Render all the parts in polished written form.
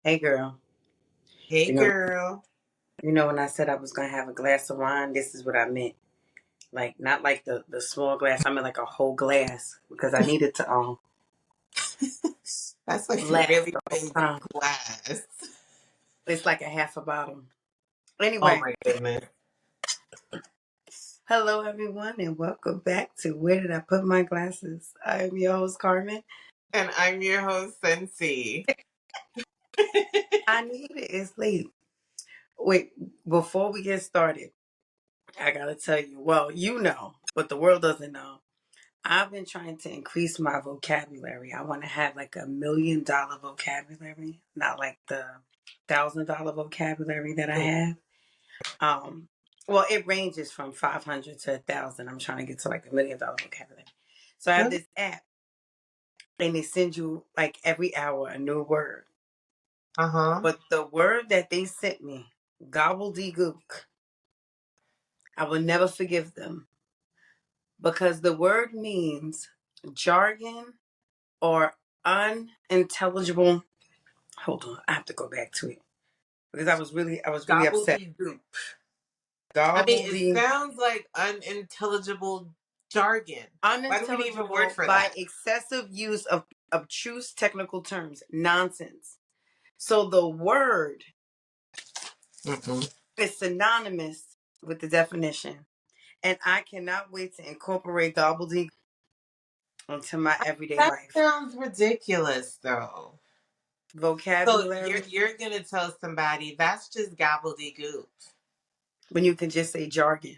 Hey girl, Hey you know, girl. when I said I was gonna have a glass of wine, this is what I meant. Like not like the small glass. I meant like a whole glass because I needed to That's like a laugh really the whole big time. glass. It's like a half a bottle. Oh Anyway, my goodness. hello everyone and welcome back to Where Did I Put My Glasses? I am your host Carmen. And I'm your host, Sensi. I need it. It's late. Wait, before we get started, I gotta tell you. Well, you know, but the world doesn't know. I've been trying to increase my vocabulary. I want to have like $1 million vocabulary, not like the $1,000 vocabulary that I have. Um, well, it ranges from 500 to 1,000. I'm trying to get to like $1 million vocabulary. So I have this app, and they send you like every hour a new word. Uh-huh. But the word that they sent me, gobbledygook, I will never forgive them because the word means jargon or unintelligible. Hold on, I have to go back to it because I was really upset. Gobbledygook. I mean, it Gobbledy, sounds like unintelligible jargon. Why do we need a word unintelligible for by that? excessive use of obtuse technical terms. Nonsense. So the word Mm-mm. is synonymous with the definition, and I cannot wait to incorporate gobbledygook into my everyday That life. sounds ridiculous, though. So you're Vocabulary you're gonna tell somebody that's just gobbledygook. when you can just say jargon.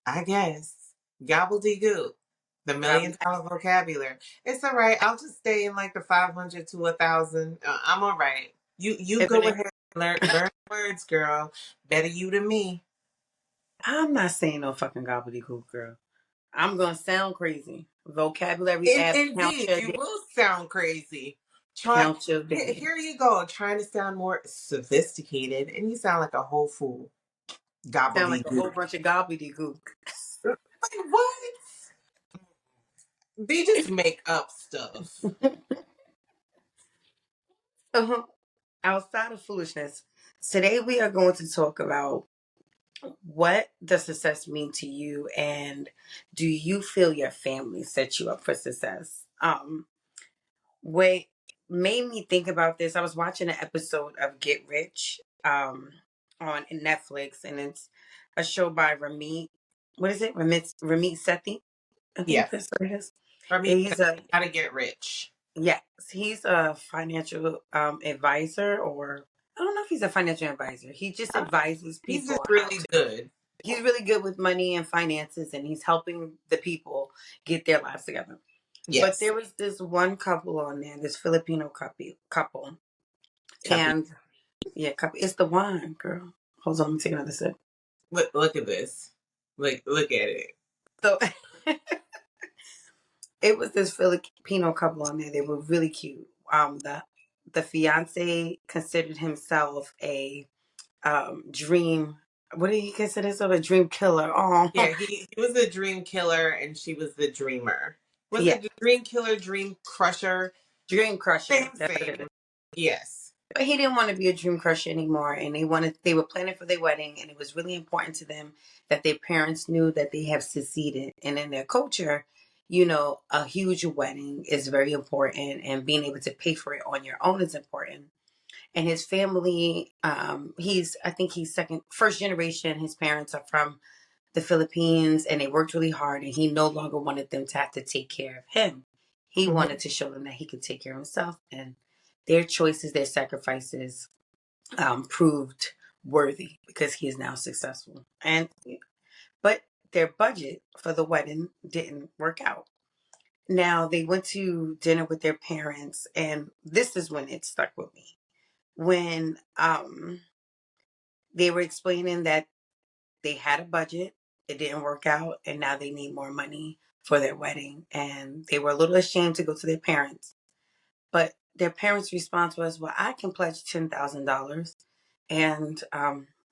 I guess. Gobbledygook. The Um, $1 million vocabulary. It's all right. I'll just stay in like the 500 to 1,000. I'm all right. You if go it, ahead and learn words, girl. Better you than me. I'm not saying no fucking gobbledygook, girl. I'm gonna sound crazy. Vocabulary app, count Indeed, your you day. will sound crazy. Try Count your days. here you go, trying to sound more sophisticated, and you sound like a whole fool. Sound like a whole Gobbledygook. bunch of gobbledygook. Like what? They just make up stuff. Uh-huh. Outside of foolishness, today we are going to talk about what does success mean to you, and do you feel your family set you up for success? What made me think about this? I was watching an episode of Get Rich, on Netflix, and it's a show by Ramit. What is it? Ramit Sethi. I think Yes. that's what it is. For me, And he's a how to get rich. yes, he's a financial advisor, or I don't know if he's a financial advisor. He just advises He's just people how really to. good. He's really good with money and finances, and he's helping the people get their lives together. But Yes. there was this one couple on there, this Filipino couple, Tuppy. and yeah, couple. It's the wine, girl. Hold on, let me take another sip. Look at this. Look at it. So it was this Filipino couple on there. They were really cute. The fiance considered himself a dream. What did he consider himself? A dream killer. Oh, Yeah, he was the dream killer and she was the dreamer. Was yeah, it the dream killer, dream crusher? dream crusher. Same, That's what same. it is. Yes. But he didn't want to be a dream crusher anymore, and they were planning for their wedding, and it was really important to them that their parents knew that they have succeeded. And in their culture, a huge wedding is very important, and being able to pay for it on your own is important. And his family, I think he's first generation. His parents are from the Philippines, and they worked really hard, and he no longer wanted them to have to take care of him. He Hmm. wanted to show them that he could take care of himself, and their choices, their sacrifices, proved worthy because he is now successful. But their budget for the wedding didn't work out. Now they went to dinner with their parents, and this is when it stuck with me. When they were explaining that they had a budget, it didn't work out, and now they need more money for their wedding. And they were a little ashamed to go to their parents. But their parents' response was, well, I can pledge $10,000. And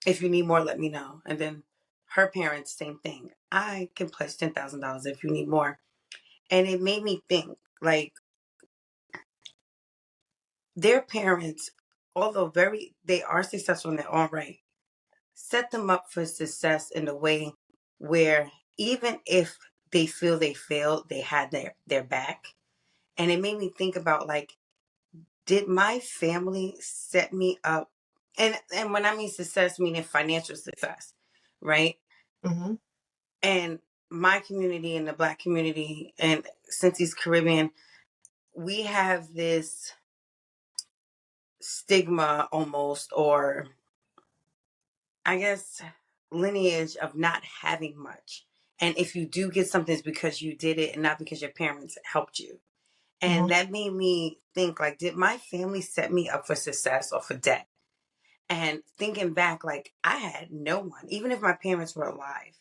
if you need more, let me know. And then her parents, same thing. I can pledge $10,000 if you need more. And it made me think, like, their parents, although they are successful in their own right, set them up for success in a way where even if they feel they failed, they had their back. And it made me think about like, did my family set me up? And when I mean success, meaning financial success, right? Mm-hmm. And my community and the Black community, and since he's Caribbean, we have this stigma almost, or I guess lineage of not having much. And if you do get something, it's because you did it and not because your parents helped you. Mm-hmm. And that made me think like, did my family set me up for success or for debt? And thinking back, like I had no one, even if my parents were alive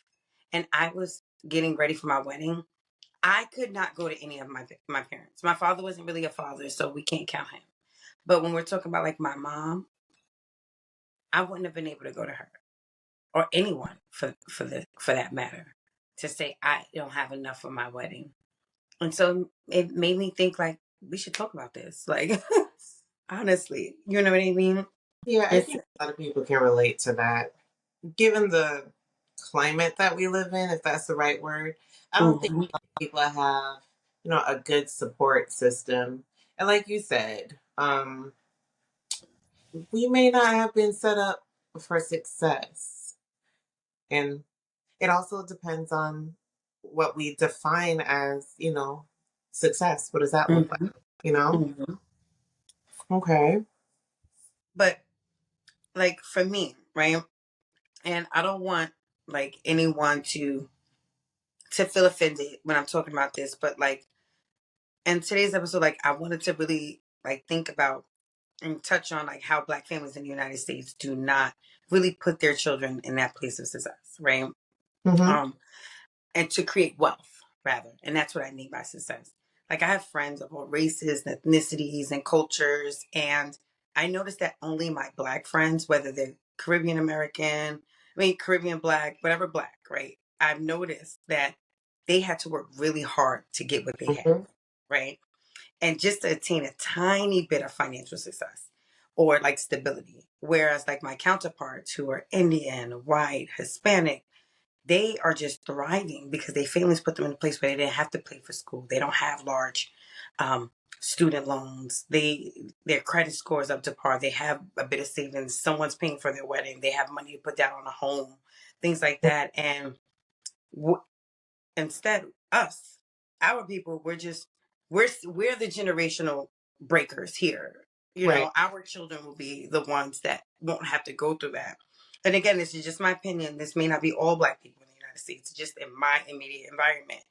and I was getting ready for my wedding, I could not go to any of my parents. My father wasn't really a father, so we can't count him. But when we're talking about like my mom, I wouldn't have been able to go to her or anyone for that matter to say I don't have enough for my wedding. And so it made me think like we should talk about this. Like honestly, you know what I mean? Yeah, I It's think a lot of people can relate to that. Given the climate that we live in, if that's the right word, I don't think mhm, a lot of people have, a good support system. And like you said, we may not have been set up for success. And it also depends on what we define as, success. What does that look like? mhm, You know? mhm. Okay. But like for me, right? And I don't want like anyone to feel offended when I'm talking about this, but like in today's episode, like I wanted to really like think about and touch on like how Black families in the United States do not really put their children in that place of success, right? Mm-hmm. Um, and to create wealth rather, and that's what I mean by success. Like I have friends of all races, ethnicities, and cultures, and I noticed that only my Black friends, whether they're Caribbean American, I mean Caribbean Black, whatever Black, right? I've noticed that they had to work really hard to get what they had, Mm-hmm. right? And just to attain a tiny bit of financial success or like stability. Whereas like my counterparts who are Indian, white, Hispanic, they are just thriving because their families put them in a place where they didn't have to pay for school. They don't have large um, student loans. Their credit score is up to par. They have a bit of savings. Someone's paying for their wedding. They have money to put down on a home, things like that. And instead, us, our people, we're the generational breakers here. You Right. know, our children will be the ones that won't have to go through that. And again, this is just my opinion. This may not be all Black people in the United States, just in my immediate environment.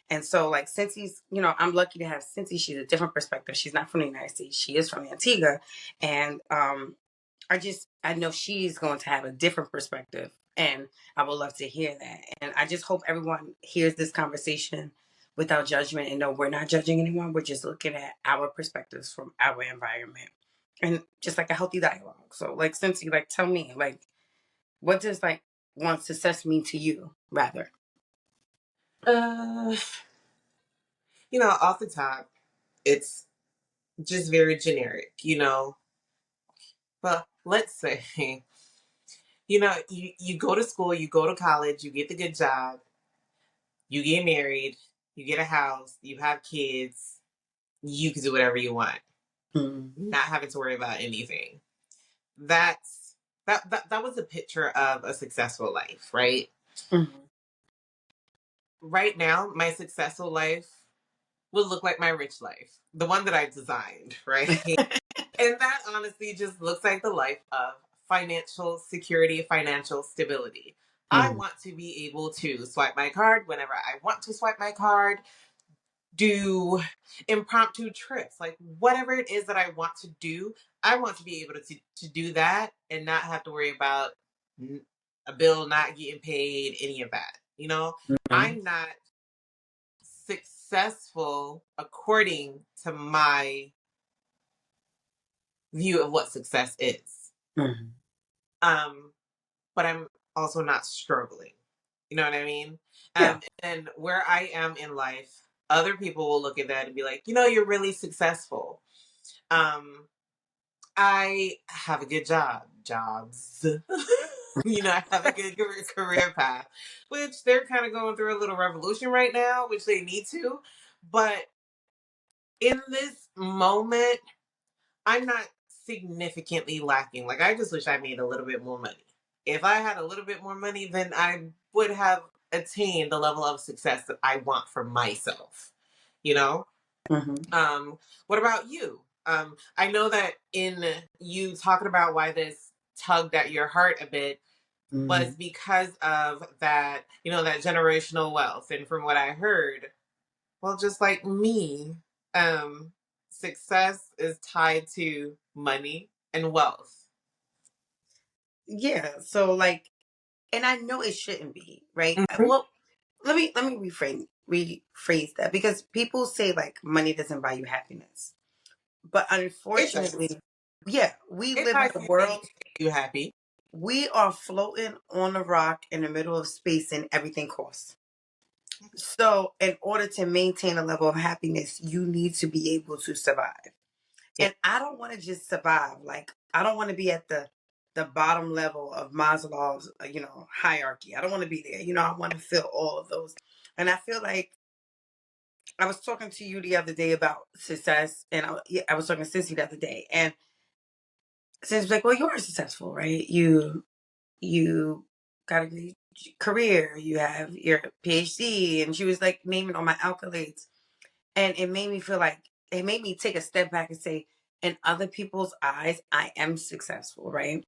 And so, like, Cincy's, I'm lucky to have Cincy. She's a different perspective. She's not from the United States. She is from Antigua. And I know she's going to have a different perspective, and I would love to hear that. And I just hope everyone hears this conversation without judgment and know we're not judging anyone. We're just looking at our perspectives from our environment and just like a healthy dialogue. So, like, since you like, tell me, like, what does like want success mean to you, rather? Uh, off the top, it's just very generic. Well, let's say, you go to school, you go to college, you get the good job, you get married, you get a house, you have kids, you can do whatever you want, Mm-hmm. not having to worry about anything. That was a picture of a successful life, right? Mm-hmm. Right now, my successful life would look like my rich life, the one that I designed, right? And that honestly just looks like the life of financial security, financial stability. I Mm-hmm. want to be able to swipe my card whenever I want to swipe my card, do impromptu trips, like whatever it is that I want to do. I want to be able to do that and not have to worry about a bill not getting paid, any of that. I'm not successful according to my view of what success is. Mm-hmm. Um, but I'm also not struggling. You know what I mean? Yeah. And where I am in life, other people will look at that and be like, you're really successful. Um, I have a good jobs. I have a good career path, which they're kind of going through a little revolution right now, which they need to. But in this moment, I'm not significantly lacking. Like, I just wish I made a little bit more money. If I had a little bit more money, then I would have attained the level of success that I want for myself. You know? Mm-hmm. What about you? I know that in you talking about why this tugged at your heart a bit was Mm-hmm. because of that, that generational wealth. And from what I heard, well, just like me, um, success is tied to money and wealth. Yeah. So like, and I know it shouldn't be, right? Hmm. Well, let me rephrase that, because people say like money doesn't buy you happiness. But It does. unfortunately, yeah, we It live in buys a you things world, to make you happy. we are floating on a rock in the middle of space and everything costs. So, in order to maintain a level of happiness, you need to be able to survive. Yeah. And I don't want to just survive. Like, I don't want to be at the bottom level of Maslow's, hierarchy. I don't want to be there. I want to feel all of those. And I feel like I was talking to you the other day about success, and I was talking to Sissy the other day, and Sissy's like, "Well, you are successful, right? You got a good career. You have your PhD," and she was like naming all my accolades, and it made me take a step back and say, in other people's eyes, I am successful, right?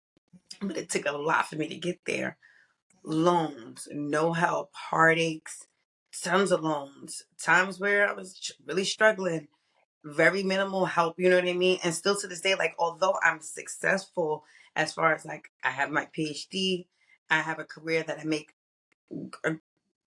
But it took a lot for me to get there. Loans, no help, heartaches, tons of loans, times where I was really struggling, very minimal help, you know what I mean? And still to this day, like, although I'm successful as far as like I have my PhD, I have a career that I make a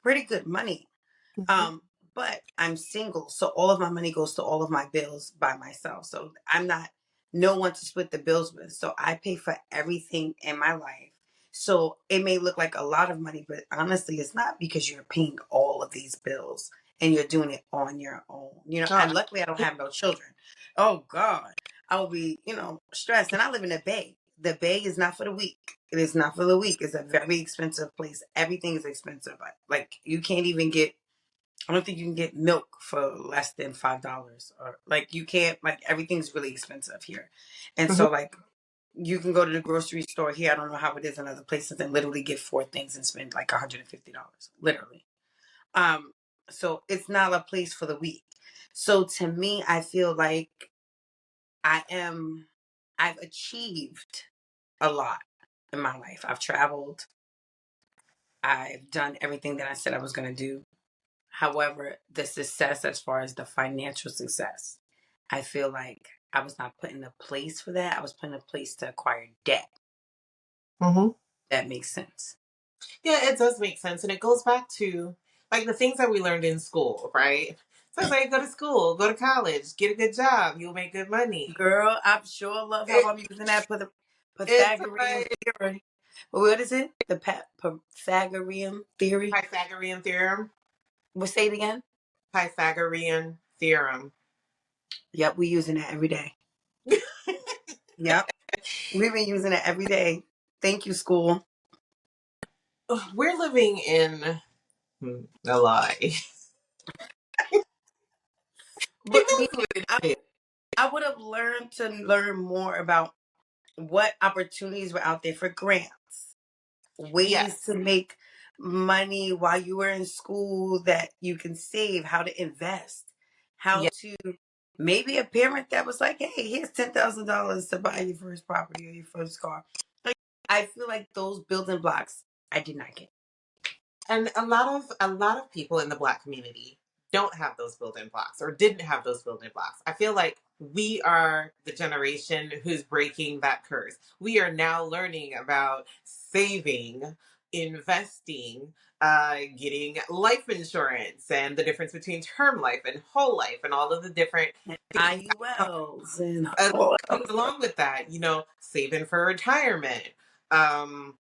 pretty good money. Mhm. Um, but I'm single, so all of my money goes to all of my bills by myself. So I'm not no one to split the bills with. So I pay for everything in my life. So it may look like a lot of money, but honestly, it's not, because you're paying all of these bills and you're doing it on your own. Oh, And luckily I don't have no children. Oh God. I will be, stressed. And I live in the Bay. The Bay is not for the weak. It is not for the weak. It's a very expensive place. Everything is expensive. Like you can't even get, I don't think you can get milk for less than $5, or like you can't, like everything's really expensive here. And mhm. so like you can go to the grocery store here. I don't know how it is in other places, and literally get four things and spend like $150, literally. Um, so it's not a place for the weak. So to me, I feel like I am, I've achieved a lot in my life. I've traveled. I've done everything that I said I was going to do. However, the success, as far as the financial success, I feel like I was not put in a place for that. I was put in a place to acquire debt. Mhm. That makes sense. Yeah, it does make sense. And it goes back to like the things that we learned in school, right? So it's like go to school, go to college, get a good job, you'll make good money. Girl, I sure love how It, I'm using that for the it's Pythagorean like theory. What is it? The Pythagorean theory? Pythagorean theorem. We'll say it again. Pythagorean theorem. Yep, we using that every day. Yep, we've been using it every day. Thank you, school. We're living in a lie. Like, But me, that's what it I, is. I would have learned to learn more about what opportunities were out there for grants, ways Yes. to make money while you were in school that you can save, how to invest, how Yeah. to, maybe a parent that was like, hey, here's $10,000 to buy your first property or your first car. Like, I feel like those building blocks I did not get. And a lot of people in the Black community don't have those building blocks or didn't have those building blocks. I feel like we are the generation who's breaking that curse. We are now learning about saving, investing, getting life insurance, and the difference between term life and whole life, and all of the different And things that IULs and come all that other stuff. along with that. Saving for retirement. Um,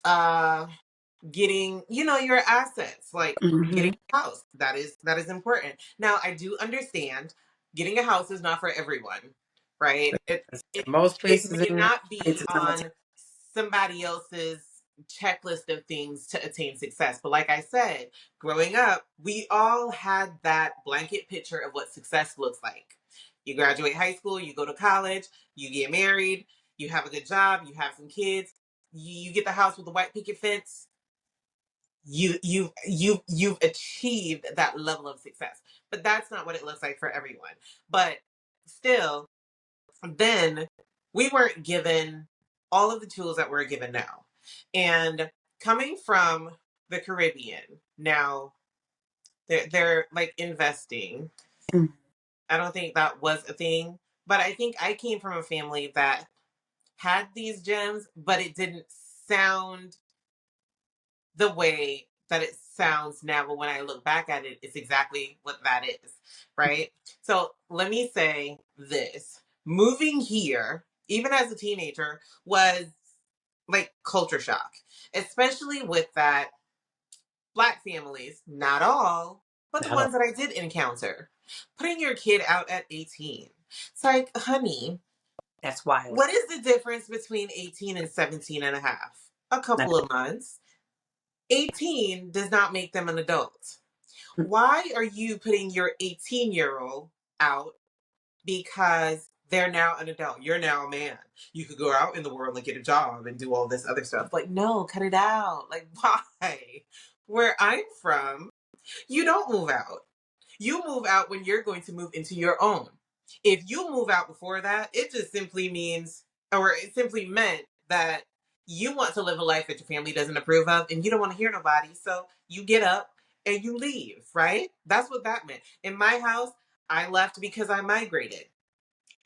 uh, getting your assets, like Hmm. getting a house, that is important. Now I do understand getting a house is not for everyone. right? It Most it places may in the not United be States, it's on somebody else's checklist of things to attain success. But like I said, growing up, we all had that blanket picture of what success looks like. You graduate high school, you go to college, you get married, you have a good job, you have some kids, you get the house with the white picket fence. You've achieved that level of success. But that's not what it looks like for everyone. But still, then we weren't given all of the tools that we're given now. And coming from the Caribbean, now they're like investing. Mm. I don't think that was a thing, but I think I came from a family that had these gems, but it didn't sound the way that it sounds now. But when I look back at it, it's exactly what that is, right? So let me say this: moving here, even as a teenager, was like culture shock, especially with that Black families, not all, but the Not all. ones that I did encounter. Putting your kid out at 18. It's like, honey, That's wild. what is the difference between 18 and 17 and a half? A Not, couple of months. 18 does not make them an adult. Why are you putting your 18-year-old out because they're now an adult? You're now a man. You could go out in the world and get a job and do all this other stuff. Like, no, cut it out. Like, why? Where I'm from, you don't move out. You move out when you're going to move into your own. If you move out before that, it just simply means, or it simply meant that you want to live a life that your family doesn't approve of and you don't want to hear nobody. So you get up and you leave, right? That's what that meant. In my house, I left because I migrated.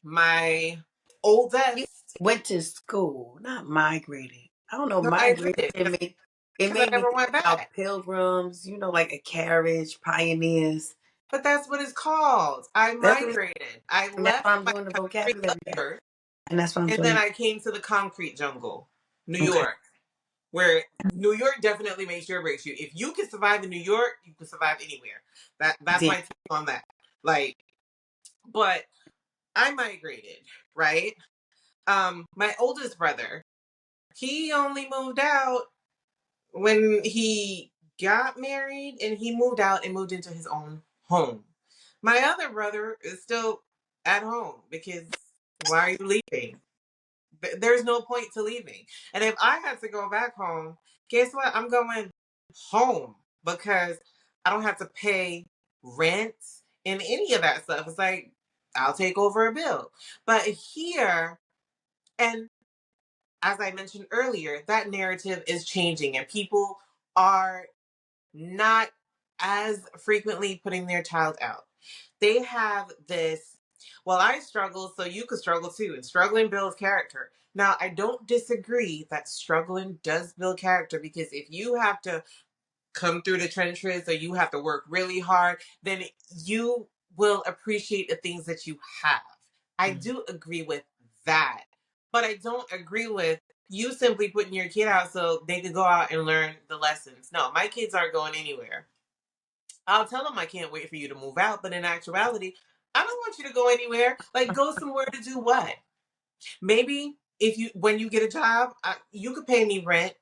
My you oldest, went to school, not migrated. I don't know, no, I migrated, did it because I made me never think went about back. pilgrims, like a carriage, pioneers. But that's what it's called. I That's what, migrated. I and that's why left I'm my doing the country vocabulary of back. birth. And that's what I'm And then doing. I came to the concrete jungle, New Okay. York, where New York definitely makes sure breaks you. If you can survive in New York, you can survive anywhere. That's Damn. my take on that. Like, but I migrated, right? My oldest brother, he only moved out when he got married and he moved out and moved into his own home. My other brother is still at home because why are you leaving? There's no point to leaving. And if I had to go back home, guess what? I'm going home because I don't have to pay rent and any of that stuff. It's like, I'll take over a bill. But here, and as I mentioned earlier, that narrative is changing and people are not as frequently putting their child out. They have this, well, I struggle, so you could struggle too. And struggling builds character. Now, I don't disagree that struggling does build character because if you have to come through the trenches or you have to work really hard, then you will appreciate the things that you have. I Mm. do agree with that. But I don't agree with you simply putting your kid out so they could go out and learn the lessons. No, my kids aren't going anywhere. I'll tell them I can't wait for you to move out, but in actuality, I don't want you to go anywhere. Like, go somewhere to do what? Maybe if you, when you get a job, you could pay me rent,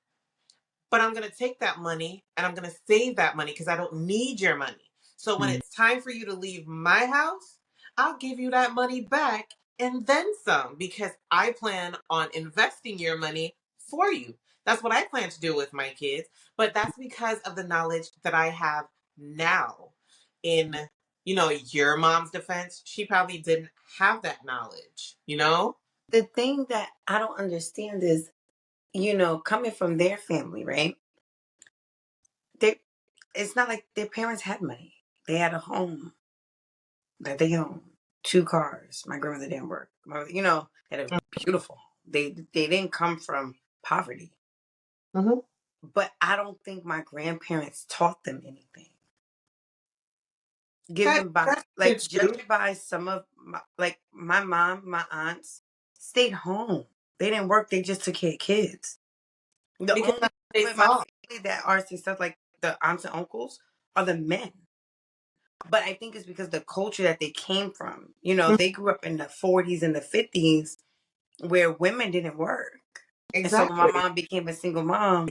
but I'm going to take that money and I'm going to save that money because I don't need your money. So when Mm. it's time for you to leave my house, I'll give you that money back and then some because I plan on investing your money for you. That's what I plan to do with my kids, but that's because of the knowledge that I have now. In, your mom's defense, she probably didn't have that knowledge, you know? The thing that I don't understand is, coming from their family, right? They, it's not like their parents had money. They had a home that they owned, two cars. My grandmother didn't work. Had a beautiful home. They didn't come from poverty. Mm-hmm. But I don't think my grandparents taught them anything. That, Given by, that's like, true judging by some of my mom, my aunts stayed home. They didn't work. They just took care of kids. The because only that's what they people in my saw. family that are successful, like the aunts and uncles, are the men. But I think it's because the culture that they came from. You know, they grew up in the 40s and the 50s where women didn't work. And so when my Exactly. mom became a single mom,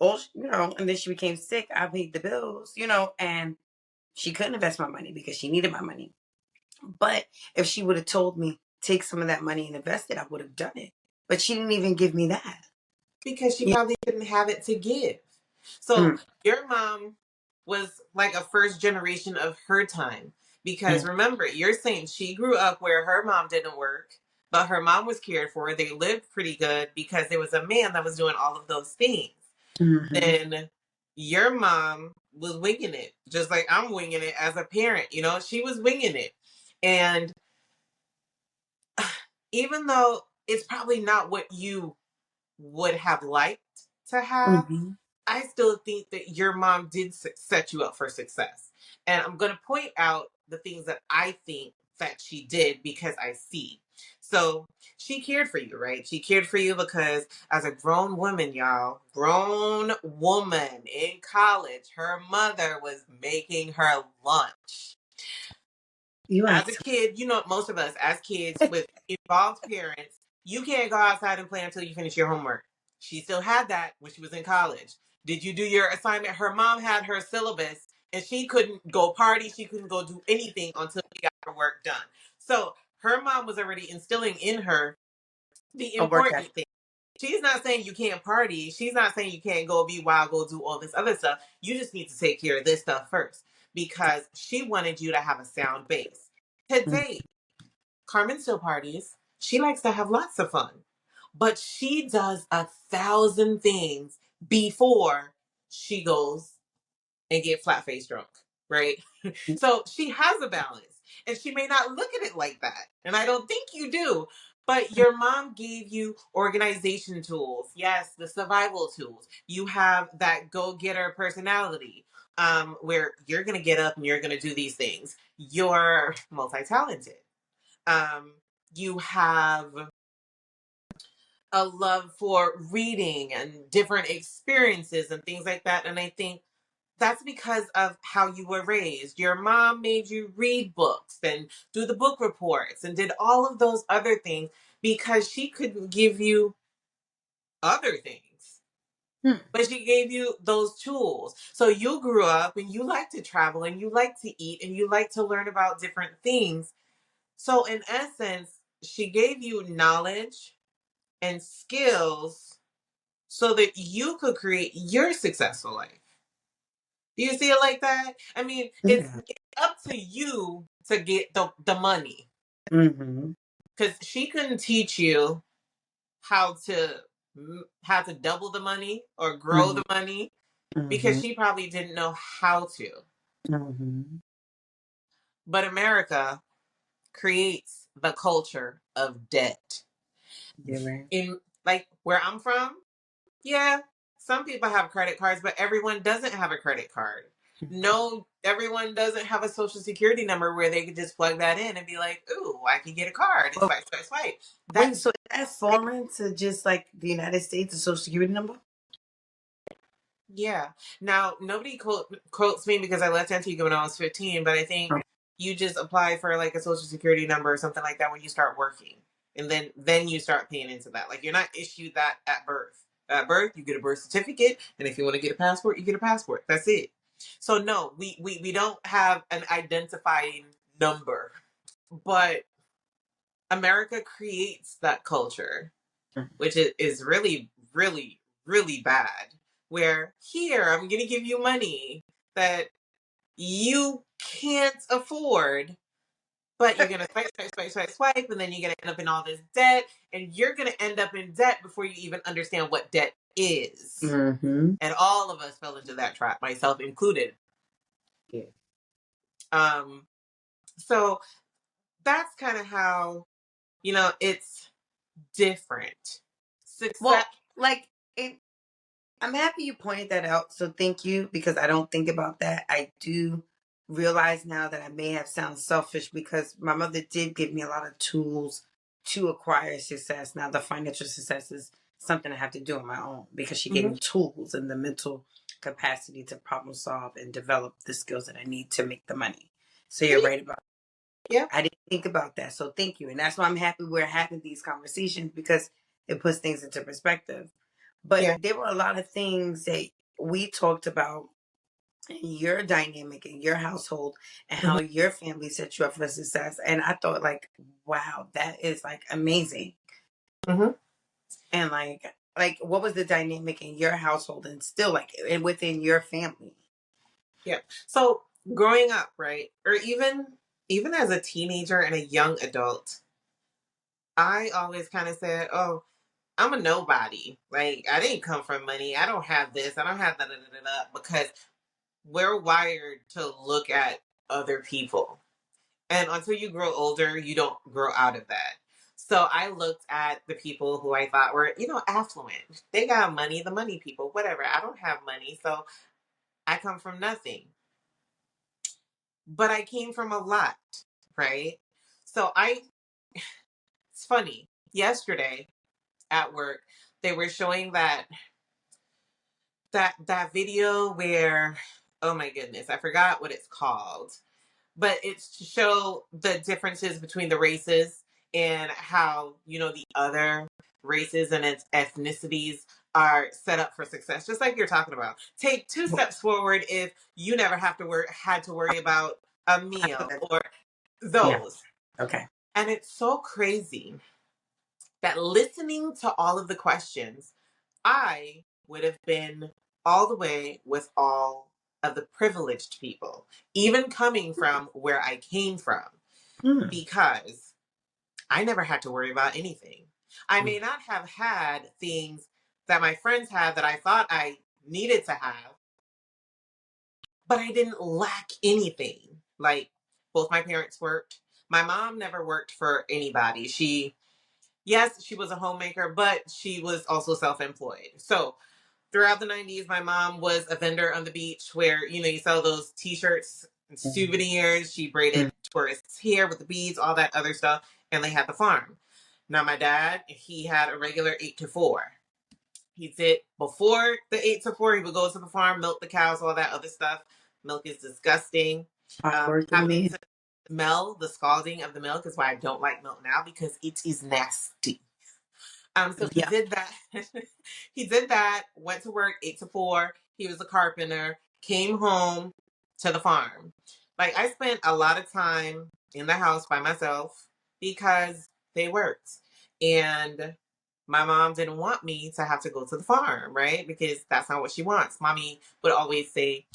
and then she became sick, I paid the bills, and she couldn't invest my money because she needed my money. But if she would have told me, take some of that money and invest it, I would have done it. But she didn't even give me that. Because she Yeah. probably didn't have it to give. So Mm, your mom was like a first generation of her time. Because mm, remember, you're saying she grew up where her mom didn't work, but her mom was cared for. They lived pretty good because there was a man that was doing all of those things. mhm, Then your mom was winging it, just like I'm winging it as a parent. She was winging it. And even though it's probably not what you would have liked to have, mhm. I still think that your mom did set you up for success. And I'm going to point out the things that I think that she did because I see. So she cared for you, right? She cared for you because as a grown woman, y'all, grown woman in college, her mother was making her lunch. You As ain't. a kid, most of us as kids with involved parents, you can't go outside and play until you finish your homework. She still had that when she was in college. Did you do your assignment? Her mom had her syllabus and she couldn't go party. She couldn't go do anything until she got her work done. So her mom was already instilling in her the A work ethic. important thing. She's not saying you can't party. She's not saying you can't go be wild, go do all this other stuff. You just need to take care of this stuff first because she wanted you to have a sound base. Mm, Today, Carmen still parties. She likes to have lots of fun, but she does 1,000 things before she goes and get flat face drunk, right? mm, So she has a balance and she may not look at it like that. And I don't think you do. But your mom gave you organization tools. Yes, the survival tools. You have that go getter personality where you're going to get up and you're going to do these things. You're multi talented. Um, you have a love for reading and different experiences and things like that. And I think that's because of how you were raised. Your mom made you read books and do the book reports and did all of those other things because she couldn't give you other things. mm, But she gave you those tools. So you grew up and you like to travel and you like to eat and you like to learn about different things. So in essence, she gave you knowledge and skills so that you could create your successful life. Do you see it like that? I mean, it's yeah. up to you to get the money Mhm, because she couldn't teach you how to double the money or grow mhm, the money because mhm, she probably didn't know how to. mhm. But America creates the culture of debt. You're right. In like where I'm from, yeah, some people have credit cards, but everyone doesn't have a credit card. No, everyone doesn't have a social security number where they could just plug that in and be like, ooh, I can get a card and Well, swipe, swipe, swipe. wait, That so is that foreign to just like the United States, the social security number? Yeah. Now, nobody quotes me because I left Antigua when I was 15, but I think Oh, you just apply for like a social security number or something like that when you start working. And then you start paying into that. Like you're not issued that at birth. At birth, you get a birth certificate, and if you want to get a passport, you get a passport. That's it. So no, we don't have an identifying number. But America creates that culture mm, which is really, really, really bad. Where here, I'm going to give you money that you can't afford, but you're going to swipe, swipe, swipe, swipe, swipe, and then you're going to end up in all this debt, and you're going to end up in debt before you even understand what debt is. mhm. And all of us fell into that trap, myself included. Yeah. Um, so that's kind of how, it's different. Success. Well, like I'm happy you pointed that out. So thank you because I don't think about that. I do realize now that I may have sounded selfish because my mother did give me a lot of tools to acquire success. Now the financial success is something I have to do on my own because she gave Mhm. me tools and the mental capacity to problem solve and develop the skills that I need to make the money. So you're right about Yeah. I didn't think about that. So thank you. And that's why I'm happy we're having these conversations because it puts things into perspective. But Yeah. there were a lot of things that we talked about in your dynamic in your household and Hmm. how your family set you up for success. And I thought like, wow, that is like amazing. Hmm. And like what was the dynamic in your household and still like and within your family? Yeah. So growing up, right, or even as a teenager and a young adult, I always kind of said, "Oh, I'm a nobody. Like I didn't come from money. I don't have this. I don't have that." Because we're wired to look at other people, and until you grow older, you don't grow out of that. So I looked at the people who I thought were, affluent. They got money, the money people, whatever. I don't have money, so I come from nothing. But I came from a lot, right? So it's funny. Yesterday at work, they were showing that video where, oh my goodness, I forgot what it's called, but it's to show the differences between the races and how the other races and its ethnicities are set up for success, just like you're talking about. Take two steps forward if you never had to worry about a meal or Yeah. those. Okay. And it's so crazy that listening to all of the questions, I would have been all the way with all of the privileged people, even coming from where I came from, Hmm. because I never had to worry about anything. I may not have had things that my friends had that I thought I needed to have, but I didn't lack anything. Like, both my parents worked. My mom never worked for anybody. Yes, she was a homemaker, but she was also self-employed. So throughout the 90s, my mom was a vendor on the beach where, you sell those t-shirts and souvenirs. She braided tourists' hair with the beads, all that other stuff. And they had the farm. Now, my dad, he had a regular 8 to 4. He did before the 8 to 4, he would go to the farm, milk the cows, all that other stuff. Milk is disgusting. Hardworking Having man. to smell the scalding of the milk is why I don't like milk now, because it is nasty. So he Yeah. did that. He did that, went to work 8 to 4. He was a carpenter, came home to the farm. Like, I spent a lot of time in the house by myself because they worked. And my mom didn't want me to have to go to the farm, right? Because that's not what she wants. Mommy would always say,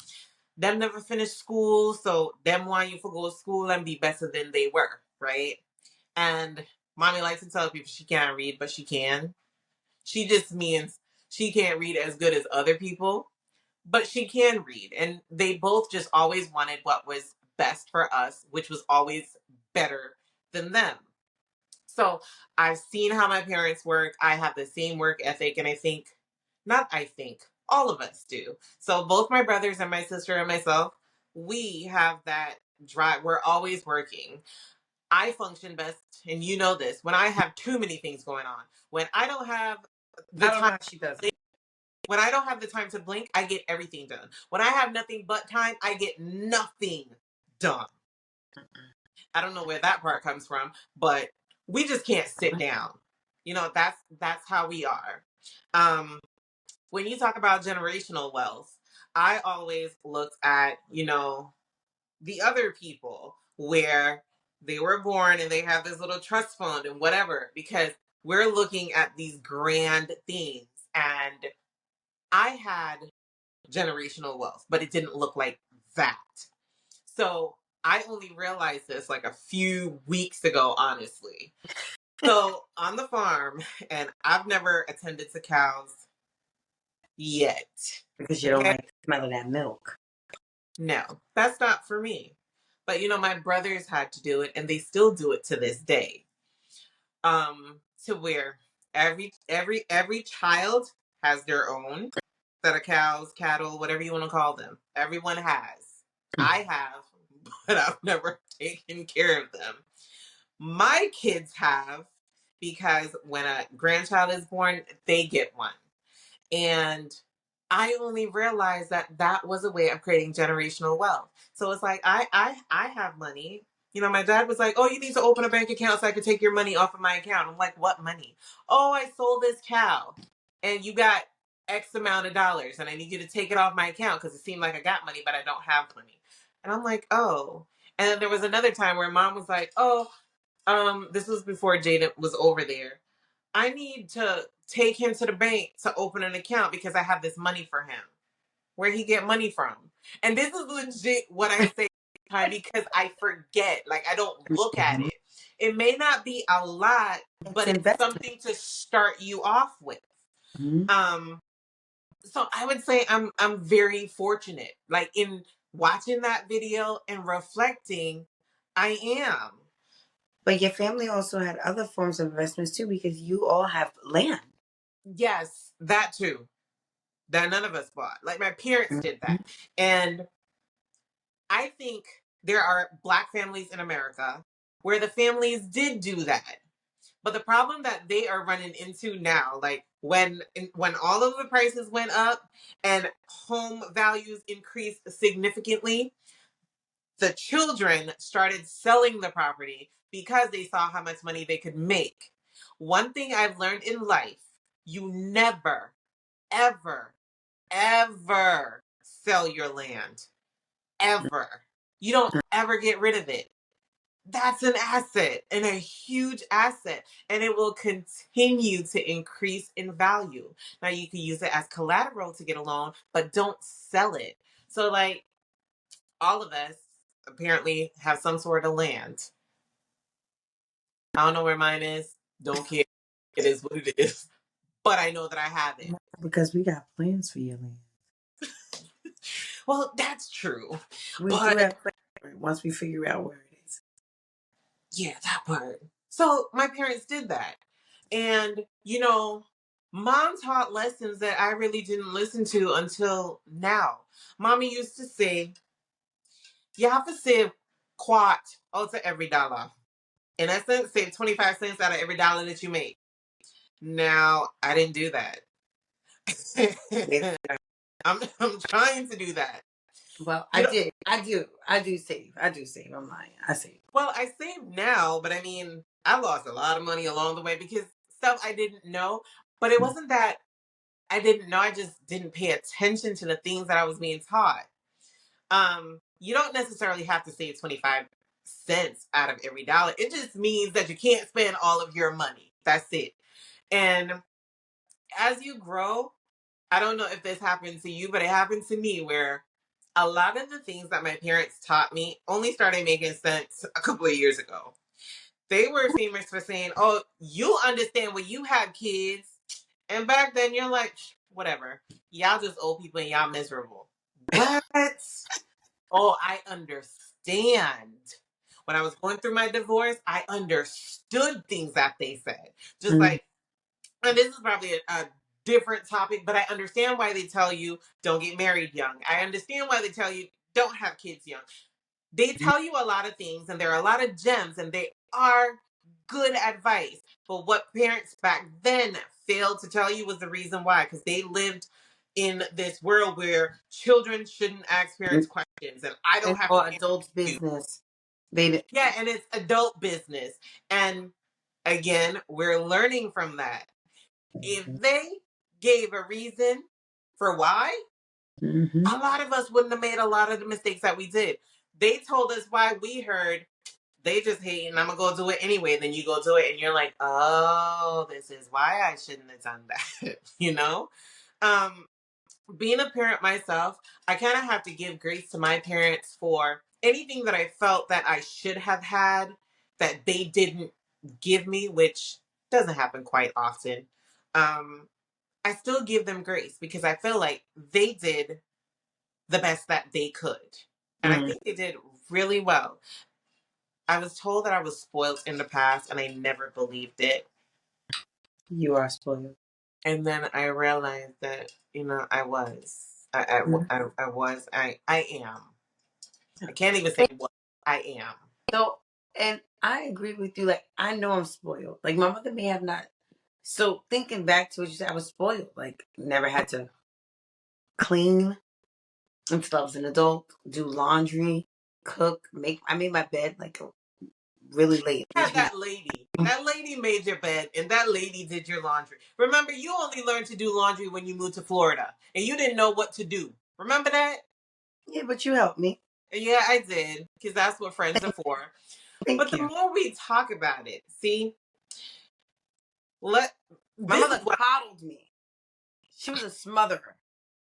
them never finished school, so them want you to go to school and be better than they were, right? And mommy likes to tell people she can't read, but she can. She just means she can't read as good as other people, but she can read. And they both just always wanted what was best for us, which was always better than them. So I've seen how my parents work. I have the same work ethic. And I think, all of us do. So both my brothers and my sister and myself, we have that drive. We're always working. I function best, and you know this, when I have too many things going on. When I don't have the I don't time, know how she does when I don't have the time to blink, I get everything done. When I have nothing but time, I get nothing done. I don't know where that part comes from, but we just can't sit it. down. That's how we are. Um, when you talk about generational wealth, I always looked at, the other people where they were born and they have this little trust fund and whatever, because we're looking at these grand things. And I had generational wealth, but it didn't look like that. So I only realized this like a few weeks ago, honestly. So on the farm, and I've never attended to cows yet. Because you don't Okay. like the smell of that milk. No, that's not for me. But my brothers had to do it, and they still do it to this day. To where every child has their own set of cows, cattle, whatever you want to call them. Everyone has. I have, but I've never taken care of them. My kids have, because when a grandchild is born, they get one. And I only realized that that was a way of creating generational wealth. So it's like I have money. You know, my dad was like, "Oh, you need to open a bank account so I could take your money off of my account." I'm like, "What money?" "Oh, I sold this cow, and you got X amount of dollars, and I need you to take it off my account because it seemed like I got money, but I don't have money." And I'm like, "Oh." And then there was another time where mom was like, "Oh, this was before Jada was over there. I need to take him to the bank to open an account because I have this money for him." Where he get money from? And this is legit what I say time because I forget. Like I don't look at Mhm. it. It may not be a lot, It's but it's investment. something to start you off with. Mhm. Um, so I would say I'm very fortunate. Like in watching that video and reflecting, I am. But your family also had other forms of investments too, because you all have land. Yes, that too. That none of us bought. Like my parents did Mhm. that. And I think there are Black families in America where the families did do that. But the problem that they are running into now, like when all of the prices went up and home values increased significantly, the children started selling the property because they saw how much money they could make. One thing I've learned in life, you never, ever, ever sell your land. Ever. You don't ever get rid of it. That's an asset and a huge asset, and it will continue to increase in value. Now, you can use it as collateral to get a loan, but don't sell it. So, like, all of us apparently have some sort of land. I don't know where mine is. Don't care. It is what it is. But I know that I have it. Because we got plans for your land. Well, that's true. We do But have plans for it once we figure out where it is. yeah, that part. So my parents did that. And, you know, mom taught lessons that I really didn't listen to until now. Mommy used to say, you have to save quat out of every dollar. In essence, save 25 cents out of every dollar that you make. Now, I didn't do that. Yes. I'm trying to do that. Well, You I know, did. I do save. I do save. I'm lying. I save. well, I save now, but I mean, I lost a lot of money along the way because stuff I didn't know. But it wasn't that I didn't know. I just didn't pay attention to the things that I was being taught. You don't necessarily have to save 25 cents out of every dollar. It just means that you can't spend all of your money. That's it. And as you grow, I don't know if this happened to you, but it happened to me where a lot of the things that my parents taught me only started making sense a couple of years ago. They were famous for saying, "Oh, you understand when you have kids." And back then you're like, whatever. Y'all just old people and y'all miserable. What? Oh, I understand. When I was going through my divorce, I understood things that they said. Just Mhm. like, and this is probably a different topic, but I understand why they tell you don't get married young. I understand why they tell you don't have kids young. They tell you a lot of things, and there are a lot of gems, and they are good advice. But what parents back then failed to tell you was the reason why, because they lived in this world where children shouldn't ask parents questions, and I don't It's have to all answer adults' you. business. They did. Yeah, and it's adult business. And again, we're learning from that. If they gave a reason for why, Mm-hmm. a lot of us wouldn't have made a lot of the mistakes that we did. They told us why, we heard they just hate and I'm gonna go do it anyway. Then you go do it and you're like, oh, this is why I shouldn't have done that. You know? Um, being a parent myself, I kind of have to give grace to my parents for anything that I felt that I should have had that they didn't give me, which doesn't happen quite often. Um, I still give them grace because I feel like they did the best that they could. And I Mm. think they did really well. I was told that I was spoiled in the past and I never believed it. You are spoiled. And then I realized that, you know, I was. I was. I am. I can't even say what. I am. So, and I agree with you. Like, I know I'm spoiled. Like, my mother may have not. So, thinking back to what you said, I was spoiled. Like, never had to. clean until I was an adult, do laundry, cook, make. I made my bed like really late. Had that lady. That lady made your bed, and that lady did your laundry. Remember, you only learned to do laundry when you moved to Florida, and you didn't know what to do. Remember that? Yeah, but you helped me. Yeah, I did, because that's what friends are for. But Thank the you. more we talk about it, see, let My this is mother what. coddled me. She was a smotherer.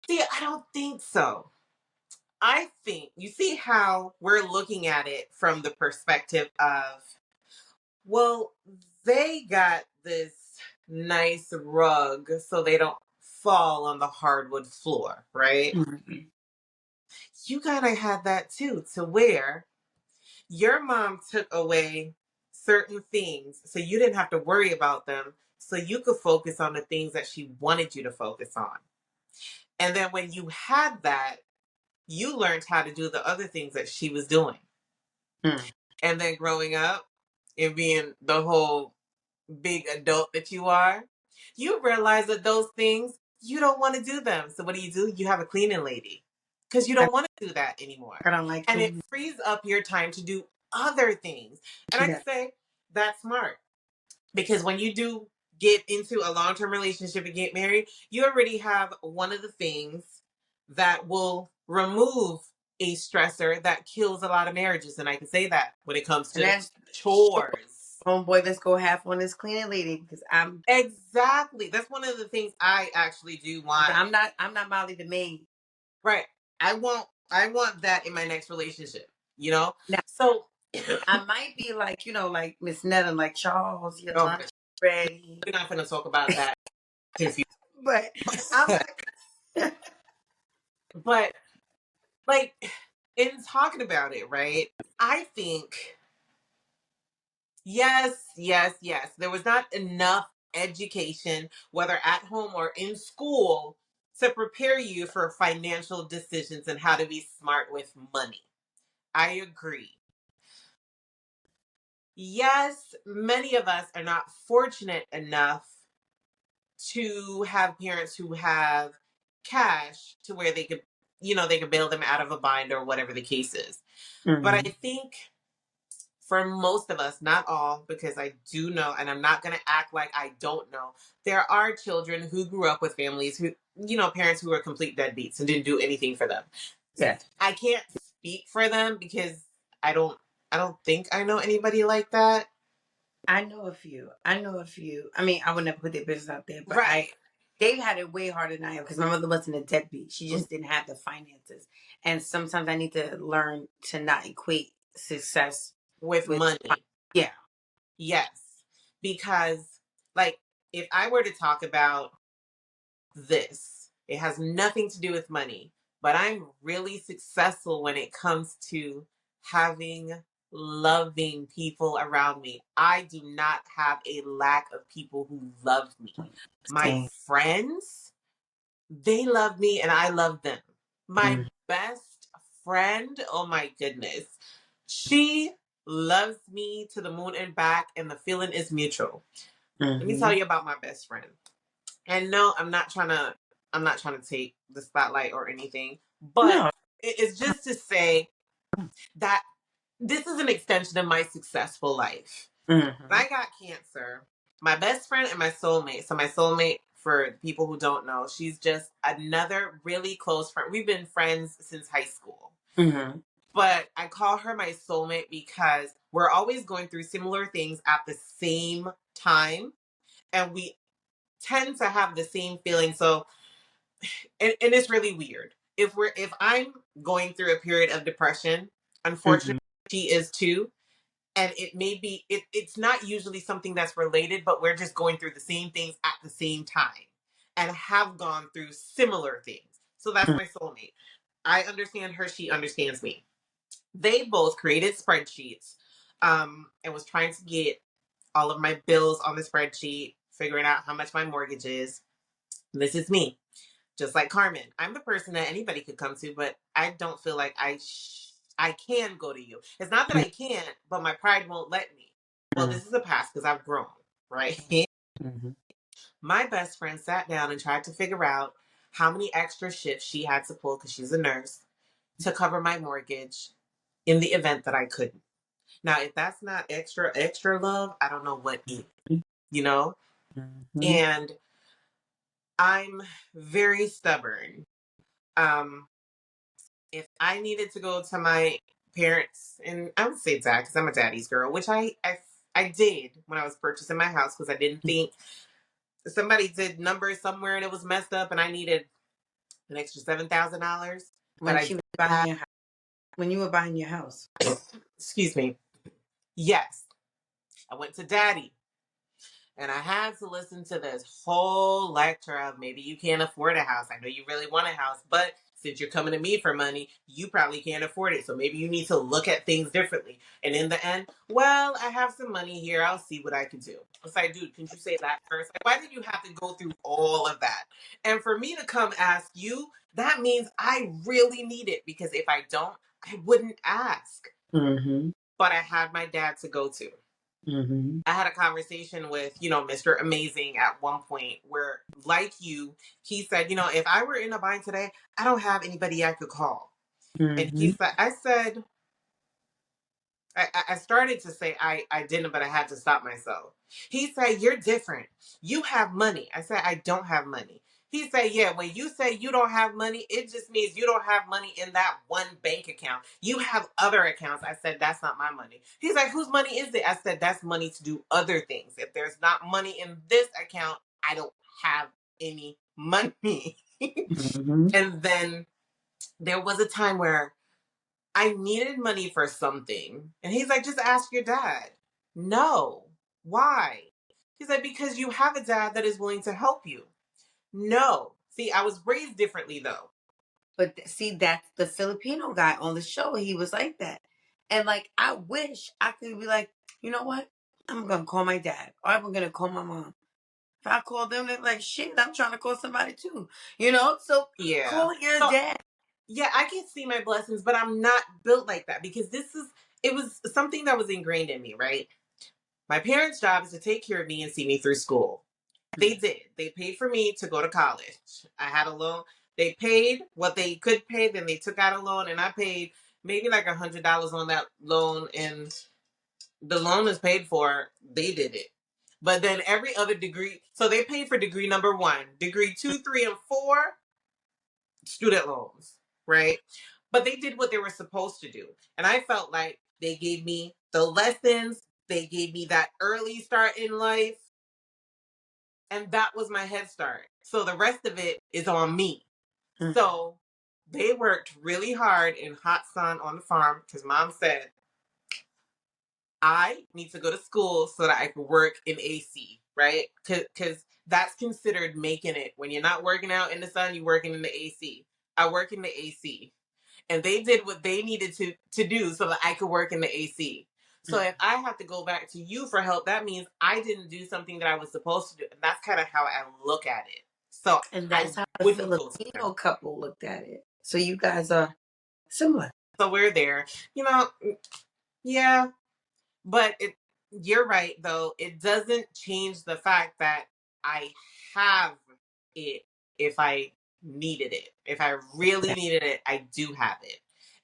See, I don't think so. I think you see how we're looking at it from the perspective of, well, they got this nice rug so they don't fall on the hardwood floor, right? Mhm. You kind of had that too, to where your mom took away certain things so you didn't have to worry about them, so you could focus on the things that she wanted you to focus on. And then when you had that, you learned how to do the other things that she was doing. Mm. And then growing up and being the whole big adult that you are, you realize that those things, you don't want to do them. So what do? You have a cleaning lady because you I, don't want to do that anymore. I don't like And it cleaning. frees up your time to do other things. And I Yeah. can say that's smart because when you do get into a long-term relationship and get married, you already have one of the things that will remove a stressor that kills a lot of marriages. And I can say that when it comes And to that's sure. chores. Homeboy, let's go half on this cleaning lady because Exactly. That's one of the things I actually do want. I'm not Molly the maid. Right. I want that in my next relationship, you know? Now So I might be like, like Miss Netta, like Charles, your oh lunch good. ready. We're not gonna talk about that. Confused. But I'm But like in talking about it, right? I think yes, yes, yes. There was not enough education, whether at home or in school, to prepare you for financial decisions and how to be smart with money. I agree. Yes, many of us are not fortunate enough to have parents who have cash to where they could bail them out of a bind or whatever the case is. But I Mhm. think for most of us, not all, because I do know, and I'm not going to act like I don't know, there are children who grew up with families who, parents who were complete deadbeats and didn't do anything for them. Yes. I can't speak for them because I don't, I don't think I know anybody like that. I know a few. I know a few. I mean, I would never put their business out there, but Right. they've had it way harder than I have because my mother wasn't a deadbeat. She Mm. just didn't have the finances. And sometimes I need to learn to not equate success With with, money. yeah. Yes. Because, like, if I were to talk about this, it has nothing to do with money, but I'm really successful when it comes to having loving people around me. I do not have a lack of people who love me. My Same. friends, they love me and I love them. My Mm-hmm. best friend, oh my goodness, she loves me to the moon and back, and the feeling is mutual. Let me tell Mm-hmm. you about my best friend. And no, I'm not trying to take the spotlight or anything, but No. it's just to say that this is an extension of my successful life. When Mm-hmm. I got cancer, my best friend and my soulmate. So my soulmate, for people who don't know, she's just another really close friend. We've been friends since high school. Mm-hmm. But I call her my soulmate because we're always going through similar things at the same time. And we tend to have the same feeling. So and it's really weird. If I'm going through a period of depression, Mm-hmm. unfortunately she is too. And it may be it's not usually something that's related, but we're just going through the same things at the same time and have gone through similar things. So that's my soulmate. I understand her, she understands me. They both created spreadsheets, and was trying to get all of my bills on the spreadsheet, figuring out how much my mortgage is. This is me. Just like Carmen, I'm the person that anybody could come to, but I don't feel like I can go to you. It's not that I can't, but my pride won't let me. Well, Mm-hmm. this is a past because I've grown, right? Mm-hmm. My best friend sat down and tried to figure out how many extra shifts she had to pull because she's a nurse to cover my mortgage in the event that I couldn't. Now, if that's not extra love, I don't know what is, you know? Mm-hmm. And I'm very stubborn. Um, if I needed to go to my parents, and I would say dad because I'm a daddy's girl, which I did when I was purchasing my house because I didn't think somebody did numbers somewhere and it was messed up and I needed an extra $7,000. But When I she did was buying have, your house, when you were buying your house. excuse me, yes, I went to daddy. And I had to listen to this whole lecture of maybe you can't afford a house. I know you really want a house, but since you're coming to me for money, you probably can't afford it. So maybe you need to look at things differently. And in the end, well, I have some money here. I'll see what I can do. It's like, dude, can you say that first? Like, why did you have to go through all of that? And for me to come ask you, that means I really need it because if I don't, I wouldn't ask. Mm-hmm. But I had my dad to go to. Mm-hmm. I had a conversation with, Mr. Amazing at one point where, like you, he said, if I were in a bind today, I don't have anybody I could call. And Mm-hmm. I started to say I didn't, but I had to stop myself. He said, you're different. You have money. I said, I don't have money. He said, yeah, when you say you don't have money, it just means you don't have money in that one bank account. You have other accounts. I said, that's not my money. He's like, whose money is it? I said, that's money to do other things. If there's not money in this account, I don't have any money. Mm-hmm. And then there was a time where I needed money for something. And he's like, just ask your dad. No. Why? He's like, because you have a dad that is willing to help you. No. See, I was raised differently though. But see, that's the Filipino guy on the show. He was like that. And like, I wish I could be like, you know what? I'm going to call my dad or I'm going to call my mom. If I call them, they're like, shit, I'm trying to call somebody too. So Yeah. call your So, dad. yeah, I can see my blessings, but I'm not built like that because it was something that was ingrained in me, right? My parents' job is to take care of me and see me through school. They did. They paid for me to go to college. I had a loan. They paid what they could pay, then they took out a loan, and I paid maybe like $100 on that loan, and the loan is paid for. They did it. But then every other degree, so they paid for degree number 1, degree 2, 3, and 4, student loans, right? But they did what they were supposed to do. And I felt like they gave me the lessons, they gave me that early start in life, and that was my head start. So the rest of it is on me. Mm-hmm. So they worked really hard in hot sun on the farm because mom said, I need to go to school so that I could work in AC, right? Because that's considered making it. When you're not working out in the sun, you're working in the AC. I work in the AC. And they did what they needed to do so that I could work in the AC. So if I have to go back to you for help, that means I didn't do something that I was supposed to do. And that's kind of how I look at it. So And I that's how the wouldn't go to them. Filipino couple looked at it. So you guys are similar. So we're there. You know, yeah, but you're right though. It doesn't change the fact that I have it if I needed it. If I really needed it, I do have it.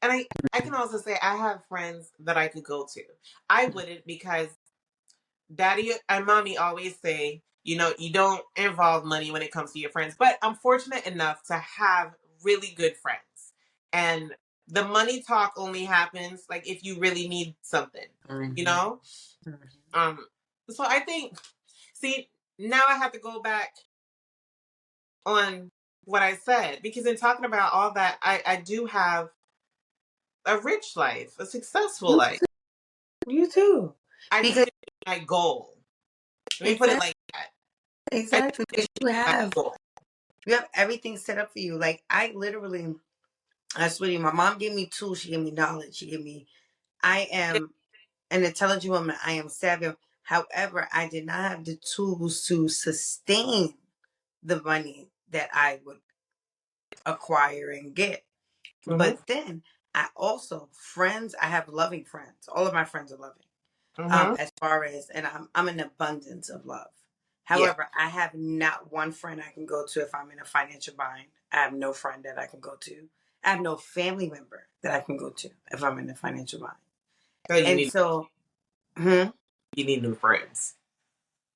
And I can also say I have friends that I could go to. I wouldn't because daddy and mommy always say, you don't involve money when it comes to your friends. But I'm fortunate enough to have really good friends. And the money talk only happens like if you really need something, you Mm-hmm. know? Um so I think, see, now I have to go back on what I said because in talking about all that, I do have a rich life, a successful You life. too. You too. I just Because didn't meet my goal. Let me put it exactly, like that. I just exactly. Because didn't meet my goal. you have everything set up for you. Like I literally, I swear to you, my mom gave me tools. She gave me knowledge. I am an intelligent woman. I am savvy. However, I did not have the tools to sustain the money that I would acquire and get. Mm-hmm, But then I have loving friends. All of my friends are loving. mm-hmm. As far as, and I'm an abundance of love. Yeah. However, I have not one friend I can go to if I'm in a financial bind. I have no friend that I can go to. I have no family member that I can go to if I'm in a financial bind. So you And need so, hmm, you need new friends.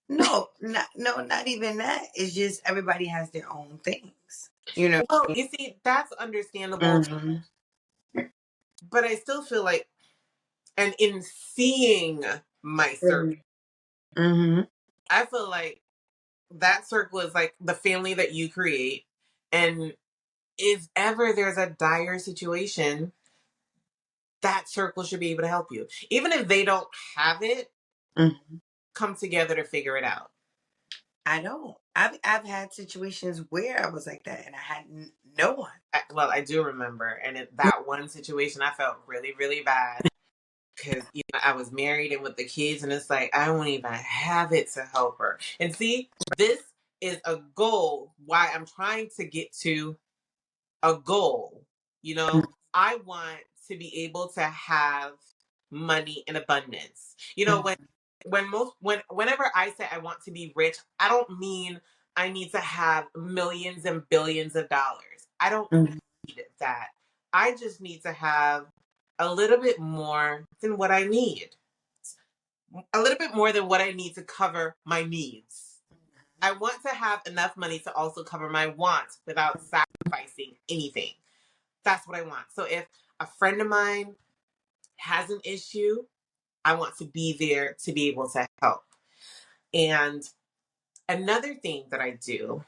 no, not even that. It's just everybody has their own things, you know. Well, you see, that's understandable, Mm-hmm. but I still feel like, and in seeing my circle, Mm-hmm. I feel like that circle is like the family that you create. And if ever there's a dire situation, that circle should be able to help you. Even if they don't have it, Mm-hmm. come together to figure it out. I don't. I've had situations where I was like that, and I had no one. Well, I do remember. And in that one situation, I felt really, really bad because I was married and with the kids, and it's like I don't even have it to help her. And see, this is a goal. Why I'm trying to get to a goal. I want to be able to have money in abundance. Whenever I say I want to be rich, I don't mean I need to have millions and billions of dollars. I don't Mm-hmm. need that. I just need to have a little bit more than what I need. A little bit more than what I need to cover my needs. I want to have enough money to also cover my wants without sacrificing anything. That's what I want. So if a friend of mine has an issue, I want to be there to be able to help. And another thing that I do,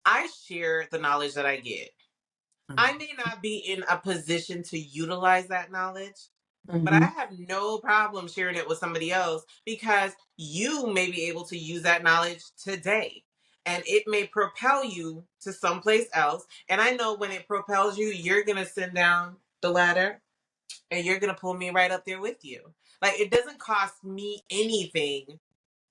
I share the knowledge that I get. I may not be in a position to utilize that knowledge, but I Mm-hmm. have no problem sharing it with somebody else because you may be able to use that knowledge today. And it may propel you to someplace else. And I know when it propels you, you're going to send down the ladder and you're going to pull me right up there with you. Like, it doesn't cost me anything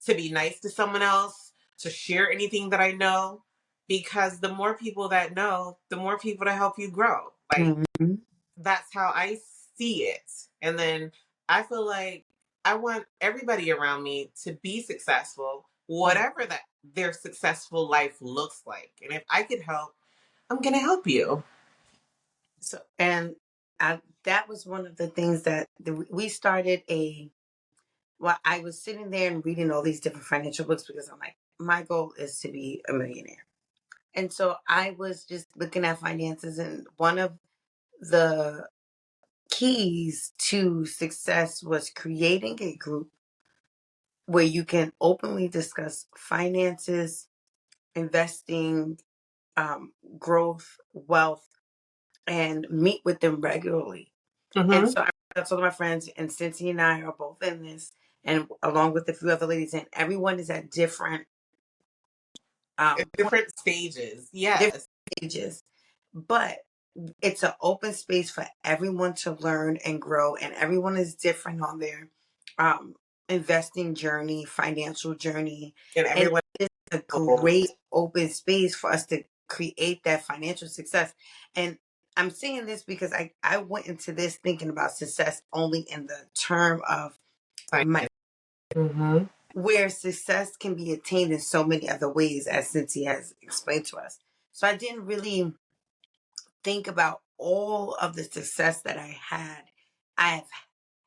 to be nice to someone else, to share anything that I know, because the more people that know, the more people to help you grow. Like, Mm-hmm. that's how I see it. And then I feel like I want everybody around me to be successful, whatever that their successful life looks like. And if I could help, I'm going to help you. So, and that was one of the things that we started well, I was sitting there and reading all these different financial books because I'm like, my goal is to be a millionaire. And so I was just looking at finances, and one of the keys to success was creating a group where you can openly discuss finances, investing, growth, wealth, and meet with them regularly. And Mm-hmm. so I told my friends, and Cincy and I are both in this, and along with a few other ladies, and everyone is at different points, Different stages. different Yes. stages. But it's an open space for everyone to learn and grow, and everyone is different on their um investing journey, financial journey. And And everyone. it's a Oh, great open space for us to create that financial success. And I'm saying this because I went into this thinking about success only in the term of money, mm-hmm. where success can be attained in so many other ways, as Cynthia has explained to us. So I didn't really think about all of the success that I have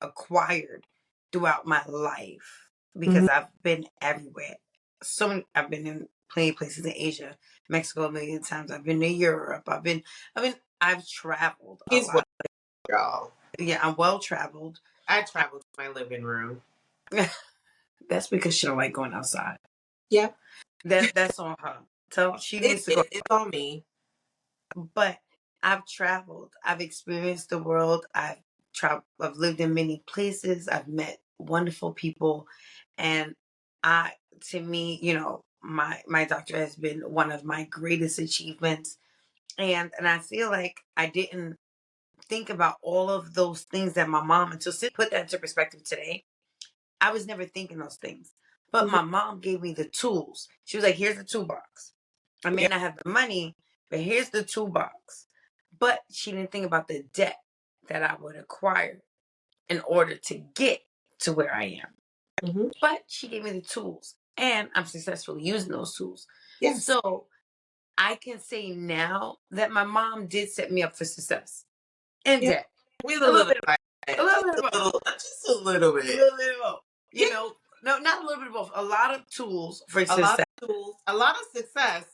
acquired throughout my life, Mm-hmm. because I've been everywhere. I've been in plenty of places in Asia, Mexico a million times. I've been to Europe. I've traveled a He's what, lot. y'all. Yeah, I'm well traveled. I traveled to my living room. That's because she don't like going outside. Yeah. That's on her. So she It needs to go. is. It's on me. But I've traveled. I've experienced the world. I've traveled. I've lived in many places. I've met wonderful people, and I, to me, my doctor has been one of my greatest achievements. And I feel like I didn't think about all of those things that my mom, until Sid put that into perspective today. I was never thinking those things, but Mm-hmm. my mom gave me the tools. She was like, "Here's the toolbox. I may Yeah. not have the money, but here's the toolbox." But she didn't think about the debt that I would acquire in order to get to where I am. Mm-hmm. But she gave me the tools, and I'm successfully using those tools. Yes. So I can say now that my mom did set me up for success and Yeah, debt. with A a little little bit of bit, a little just bit of a both. little, just a little A bit. little bit of both. Yeah, You know, no, not a little bit of both. A lot of tools for a lot success, of tools, a lot of success,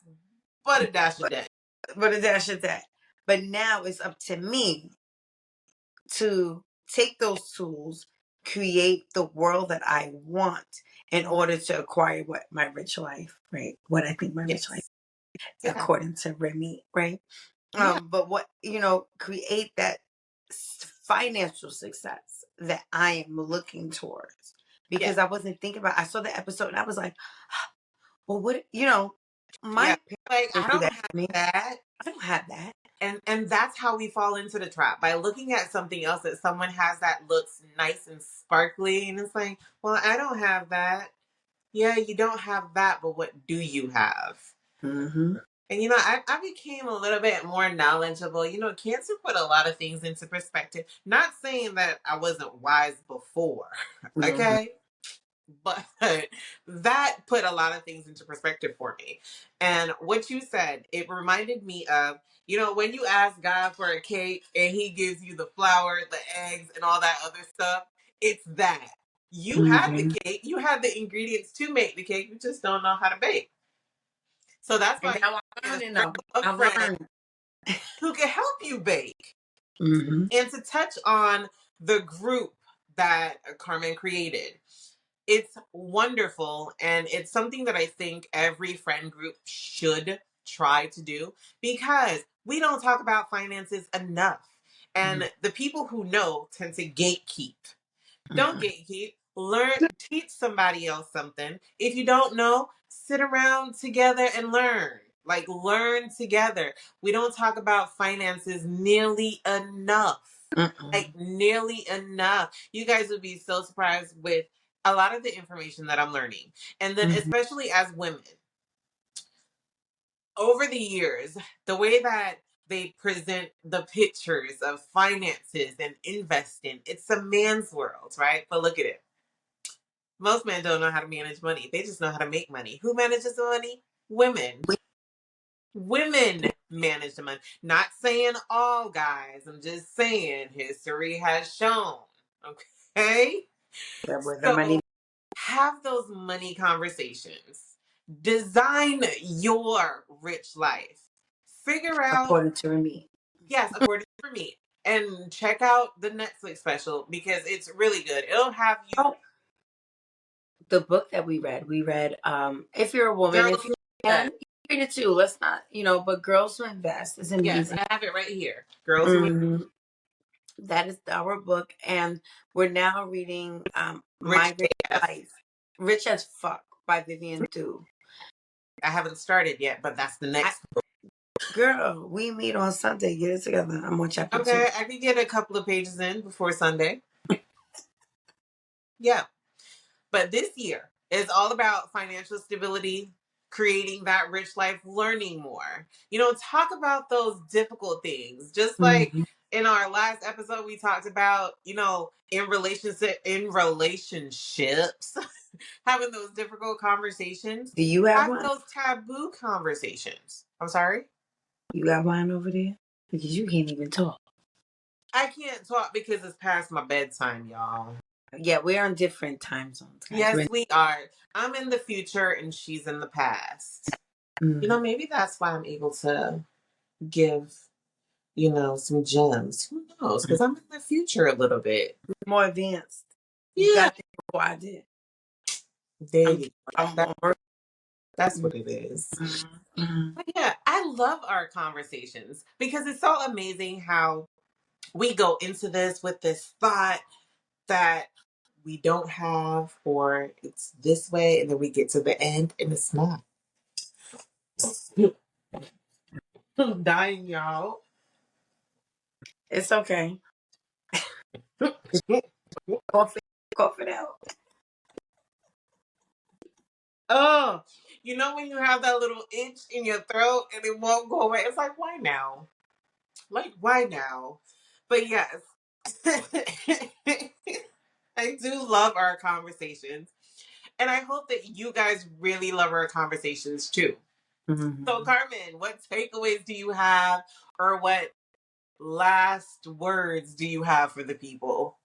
but a dash of but debt. a dash of that. But now it's up to me to take those tools, create the world that I want in order to acquire what my rich life, right? What I think my rich life, Yes. Yeah. according to Remy, right? Yeah. But what create that financial success that I am looking towards Yeah. because I wasn't thinking about. I saw the episode and I was like, well, what Yeah. my parents Like I didn't do don't that have to me. that. I don't have that. And that's how we fall into the trap by looking at something else that someone has that looks nice and sparkly, and it's like, well, I don't have that. Yeah, you don't have that, but what do you have? Mm-hmm. And I became a little bit more knowledgeable. Cancer put a lot of things into perspective. Not saying that I wasn't wise before, Mm-hmm. okay? But that put a lot of things into perspective for me. And what you said, it reminded me of, when you ask God for a cake and he gives you the flour, the eggs, and all that other stuff, it's that. You had the Mm-hmm. cake, you had the ingredients to make the cake, you just don't know how to bake. So that's And why now you I'm get a learning though. circle of I've friends learned. who can help you bake. Mm-hmm. And to touch on the group that Carmen created, it's wonderful. And it's something that I think every friend group should try to do because we don't talk about finances enough. Mm-hmm. And the people who know tend to gatekeep. Don't Mm-hmm. gatekeep. Learn, teach somebody else something. If you don't know, sit around together and learn. Like, learn together. We don't talk about finances nearly enough. Mm-hmm. Like, nearly enough. You guys would be so surprised with a lot of the information that I'm learning. And then, Mm-hmm. especially as women, over the years, the way that they present the pictures of finances and investing, it's a man's world, right? But look at it. Most men don't know how to manage money. They just know how to make money. Who manages the money? Women. Women manage the money. Not saying all guys. I'm just saying history has shown. Okay? That was the So money have those money conversations. Design your rich life. Figure out, according to me. yes, according to me. And check out the Netflix special because it's really good. It'll have you, Oh, the book that we read, if you're a woman, girls if who you can, invest. you can read it too. Let's not, but Girls Who Invest is Yes, amazing. I have it right here. Girls who Mhm. That is our book, and we're now reading Rich My Rich AF. Life, Rich as Fuck by Vivian Du. I haven't started yet, but that's the I, next. girl, we meet on Sunday. Get it together. I'm on chapter two. Okay, I could get a couple of pages in before Sunday. Yeah. But this year is all about financial stability, creating that rich life, learning more. Talk about those difficult things. Just like Mhm. in our last episode, we talked about, in relationships, having those difficult conversations. Do you have Have one? those taboo conversations. I'm sorry? You got one over there? Because you can't even talk. I can't talk because it's past my bedtime, y'all. Yeah, we're on different time zones, guys. Yes, we are. I'm in the future and she's in the past. Mhm. Maybe that's why I'm able to give, some gems. Who knows? Because I'm in the future a little bit. More advanced. You Yeah. got there before I did. There I'm you go. I'm more. That's what it is. Mhm. But yeah, I love our conversations because it's so amazing how we go into this with this thought that we don't have, or it's this way, and then we get to the end and it's not. I'm dying, y'all. It's okay. Cough it, cough it out. Oh, when you have that little itch in your throat and it won't go away? It's like, why now? Like, why now? But yes, I do love our conversations. And I hope that you guys really love our conversations too. So, Carmen, what takeaways do you have, or what last words do you have for the people?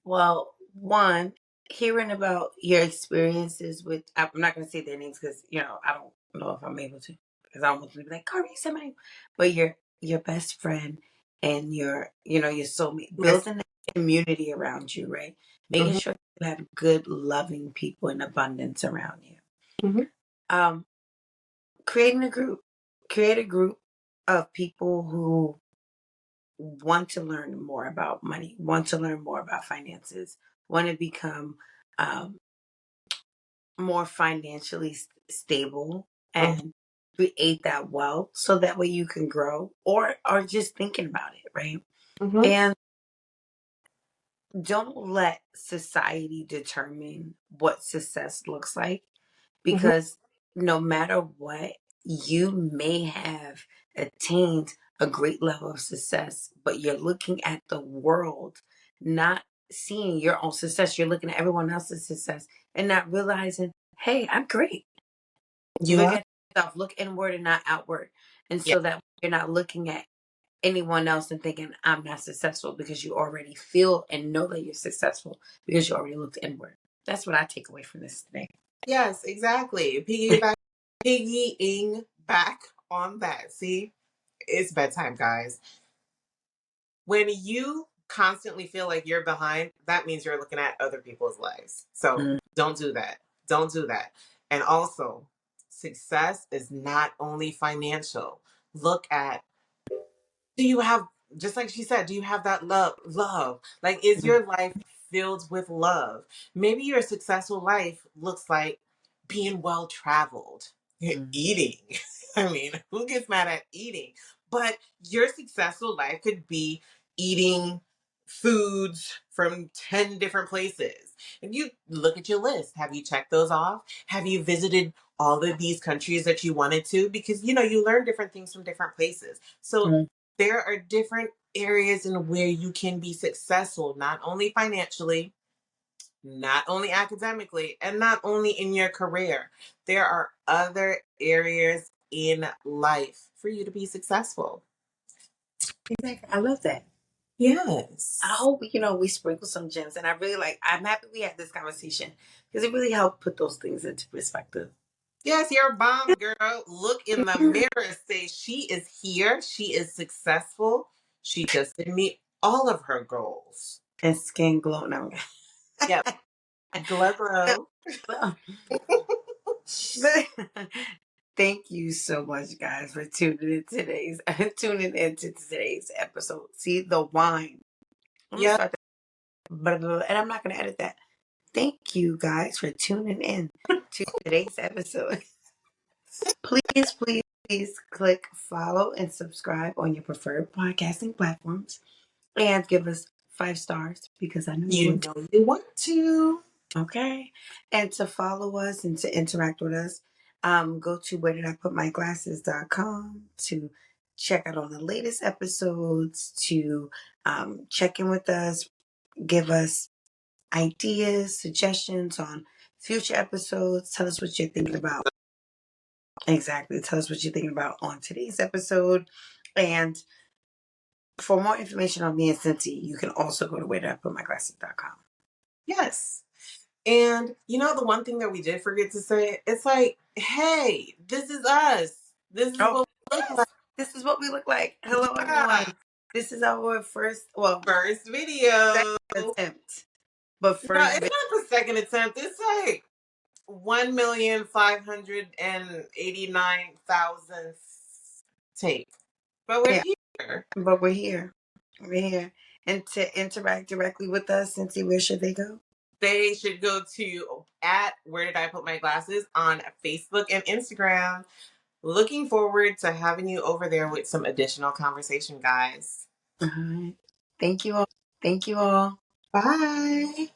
Well, one, hearing about your experiences with, I'm not going to say their names because, I don't know if I'm able to, because I don't want to be like, Carmen, you said my name. But your best friend and your soulmate, Yes. building a community around you, right? Making Hmm. sure you have good, loving people in abundance around you. Hmm. Um, Creating a group, create a group of people who want to learn more about money, want to learn more about finances, want to become um, more financially stable and create that wealth so that way you can grow or just thinking about it, right? Hmm. And don't let society determine what success looks like, Hmm. because no matter what, you may have attained a great level of success, but you're looking at the world, not seeing your own success. You're looking at everyone else's success and not realizing, hey, I'm great. You Look are? at yourself, look inward and not outward. And Yeah. so that you're not looking at anyone else and thinking, I'm not successful, because you already feel and know that you're successful because you already looked inward. That's what I take away from this today. Yes, exactly. Piggying back on that. See, it's bedtime, guys. When you constantly feel like you're behind, that means you're looking at other people's lives. So Mm, don't do that. Don't do that. And also, success is not only financial. Look at, do you have, just like she said, do you have that love? Like, is mm, your life filled with love? Maybe your successful life looks like being well traveled, mm, eating. I mean, who gets mad at eating? But your successful life could be eating foods from 10 different places. And you look at your list. Have you checked those off? Have you visited all of these countries that you wanted to? Because, you learn different things from different places. So mm. there are different areas in where you can be successful, not only financially, not only academically, and not only in your career. There are other areas in life for you to be successful. Exactly. I love that. I Yes. hope we sprinkle some gems, and I'm happy we had this conversation because it really helped put those things into perspective. Yes, you're a bomb, girl. Look in the mirror. Say, she is here. She is successful. She just didn't meet all of her goals. And skin glow. No. Yep. Glow, glow. Thank you so much, guys, for tuning into today's episode. See the wine. I'm gonna Yep. start that, and I'm not gonna edit that. Thank you, guys, for tuning in to today's episode. Please, please, please click follow and subscribe on your preferred podcasting platforms and give us 5 stars because I know you You want to. know you want to. Okay. And to follow us and to interact with us, go to where did I put my glasses.com to check out on the latest episodes, to check in with us, give us ideas, suggestions on future episodes. Tell us what you're thinking about. Exactly. Tell us what you're thinking about on today's episode. And for more information on me and Cincy, you can also go to where did I put my glasses.com. Yes. And the one thing that we did forget to say, it's like, hey, this is us. This is Oh, what we look like. yes. This is what we look like. Hello, everyone. Yeah. This is our First video. second attempt, but No, first it's video. not the second attempt. It's like 1,589,000 take. But we're Yeah, here. but we're here. We're here. And to interact directly with us, Cincy, where should they go? They should go to at Where Did I Put My Glasses on Facebook and Instagram. Looking forward to having you over there with some additional conversation, guys. All right. Thank you all. Thank you all. Bye.